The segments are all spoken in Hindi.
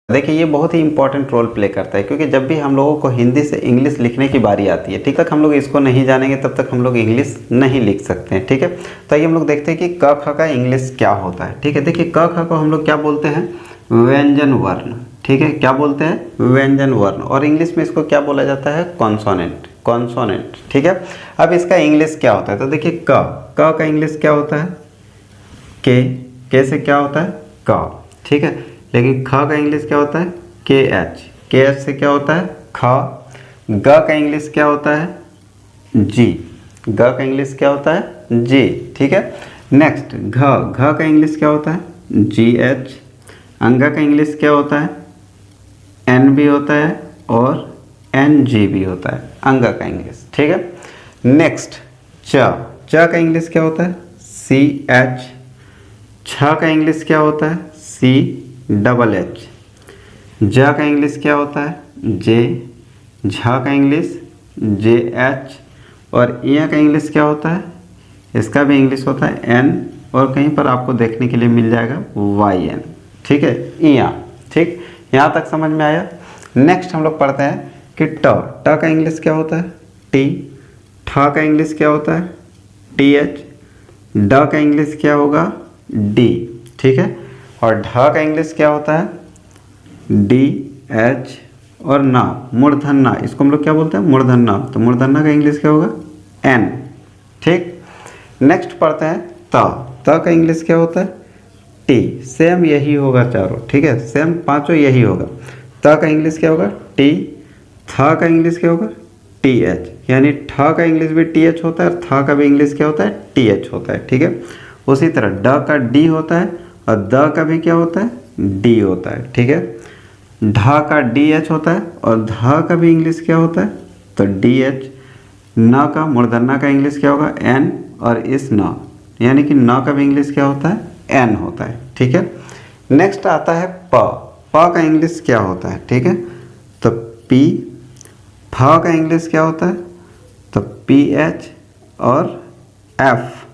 देखिए ये बहुत ही इंपॉर्टेंट रोल प्ले करता है, क्योंकि जब भी हम लोगों को हिंदी से इंग्लिश लिखने की बारी आती है, ठीक है, हम लोग इसको नहीं जानेंगे तब तक हम लोग इंग्लिश नहीं लिख सकते हैं। ठीक है, तो आइए हम लोग देखते हैं कि क ख का इंग्लिश क्या होता है। ठीक है, देखिए क ख को हम लोग क्या बोलते हैं, व्यंजन वर्ण। ठीक है, क्या बोलते हैं, व्यंजन वर्ण, और इंग्लिश में इसको क्या बोला जाता है, कॉन्सोनेंट, कॉन्सोनेंट। ठीक है, अब इसका इंग्लिश क्या होता है, तो देखिए क का इंग्लिश क्या होता है, के से क्या होता है, क। ठीक है, लेकिन ख का इंग्लिश क्या होता है, के एच से क्या होता है, ख। ग का इंग्लिश क्या होता है, जी, ग का इंग्लिश क्या होता है, जी। ठीक है, नेक्स्ट घ का इंग्लिश क्या होता है, जी एच। अंग का इंग्लिश क्या होता है, एन भी होता है और एन जी भी होता है, अंग का इंग्लिश। ठीक है, नेक्स्ट च का इंग्लिश क्या होता है, सी एच। छ का इंग्लिश क्या होता है, सी डबल एच। ज का इंग्लिश क्या होता है, जे। झ का इंग्लिश जे एच, और य का इंग्लिश क्या होता है, इसका भी इंग्लिश होता है एन, और कहीं पर आपको देखने के लिए मिल जाएगा वाई एन। ठीक है, इया। ठीक, यहाँ तक समझ में आया। नेक्स्ट हम लोग पढ़ते हैं कि ट का इंग्लिश क्या होता है, टी। ठ का इंग्लिश क्या होता है, टी एच। ड का इंग्लिश क्या होगा, डी। ठीक है, और ढ का इंग्लिश क्या होता है, डी एच। और ना, मूर्धन्य, इसको हम लोग क्या बोलते हैं, मूर्धन्य, तो मूर्धन्य का इंग्लिश क्या होगा, एन। ठीक, नेक्स्ट पढ़ते हैं त का इंग्लिश क्या होता है, टी। सेम यही होगा चारों, ठीक है, सेम पांचों यही होगा। त का इंग्लिश क्या होगा, टी। थ का इंग्लिश क्या होगा, टी एच, यानी ठ का इंग्लिश भी टी एच होता है और थ का भी इंग्लिश क्या होता है, टी एच होता है। ठीक है, उसी तरह ड का डी होता है और द का भी क्या होता है, डी होता है। ठीक है, ढ का डी एच होता है और ध का भी इंग्लिश क्या होता है, तो डी एच। न का, मूर्धन्य का इंग्लिश क्या होगा, एन, और इस न, यानी कि न का भी इंग्लिश क्या होता है, एन होता है। ठीक है, नेक्स्ट आता है प का इंग्लिश क्या होता है, ठीक है, तो पी। फ का इंग्लिश क्या होता है, तो पी एच और एफ।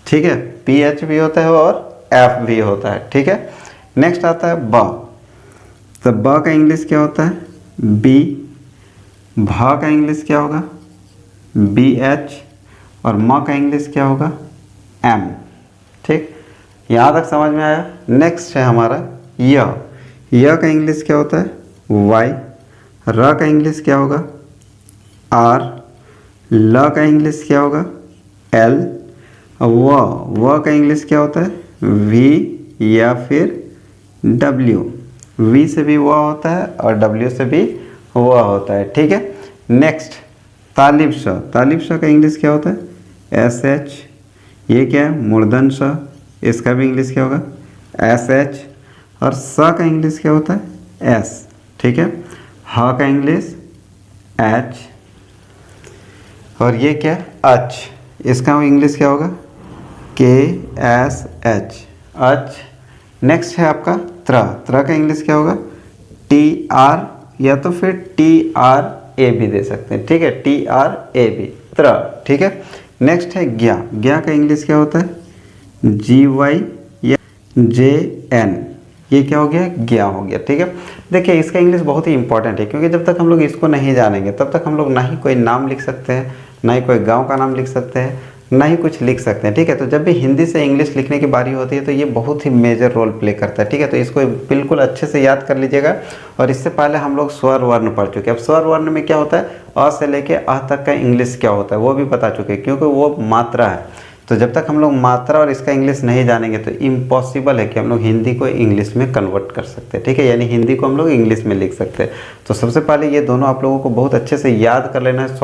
ठीक है, पी एच भी होता है और एफ भी होता है। ठीक है, नेक्स्ट आता है ब, तो ब का इंग्लिश क्या होता है, बी। भ का इंग्लिश क्या होगा, बी एच, और म का इंग्लिश क्या होगा, एम। ठीक, यहाँ तक समझ में आया। नेक्स्ट है हमारा य का इंग्लिश क्या होता है, वाई। र का इंग्लिश क्या होगा, आर। ल का इंग्लिश क्या होगा, एल। व का इंग्लिश क्या होता है, वी या फिर डब्ल्यू। वी से भी व होता है और डब्ल्यू से भी व होता है। ठीक है, नेक्स्ट तालिब श का इंग्लिश क्या होता है, एस एच। ये क्या है, मूर्धन श, इसका भी इंग्लिश क्या होगा, एस एच। और स का इंग्लिश क्या होता है, एस। ठीक है, ह का इंग्लिश एच, और ये क्या है, एच, इसका इंग्लिश क्या होगा, के एस एच, एच। नेक्स्ट है आपका त्र का इंग्लिश क्या होगा, टी आर, या तो फिर टी आर ए भी दे सकते हैं। ठीक है, टी आर ए भी, त्र। ठीक है, नेक्स्ट है ज्ञा का इंग्लिश क्या होता है, जी वाई या जे एन। ये क्या हो गया, ज्ञा हो गया। ठीक है, देखिए इसका इंग्लिश बहुत ही इंपॉर्टेंट है, क्योंकि जब तक हम लोग इसको नहीं जानेंगे तब तक हम लोग ना ही कोई नाम लिख सकते हैं, ना ही कोई गांव का नाम लिख सकते हैं, ना ही कुछ लिख सकते हैं। ठीक है, तो जब भी हिंदी से इंग्लिश लिखने की बारी होती है तो ये बहुत ही मेजर रोल प्ले करता है। ठीक है, तो इसको बिल्कुल अच्छे से याद कर लीजिएगा। और इससे पहले हम लोग स्वर वर्ण पढ़ चुके हैं। अब स्वर वर्ण में क्या होता है, अ से लेके अ तक का इंग्लिश क्या होता है वो भी बता चुके हैं, क्योंकि वो मात्रा है। तो जब तक हम लोग मात्रा और इसका इंग्लिश नहीं जानेंगे तो इम्पॉसिबल है कि हम लोग हिंदी को इंग्लिश में कन्वर्ट कर सकते हैं। ठीक है, यानी हिंदी को हम लोग इंग्लिश में लिख सकते हैं। तो सबसे पहले ये दोनों आप लोगों को बहुत अच्छे से याद कर लेना है,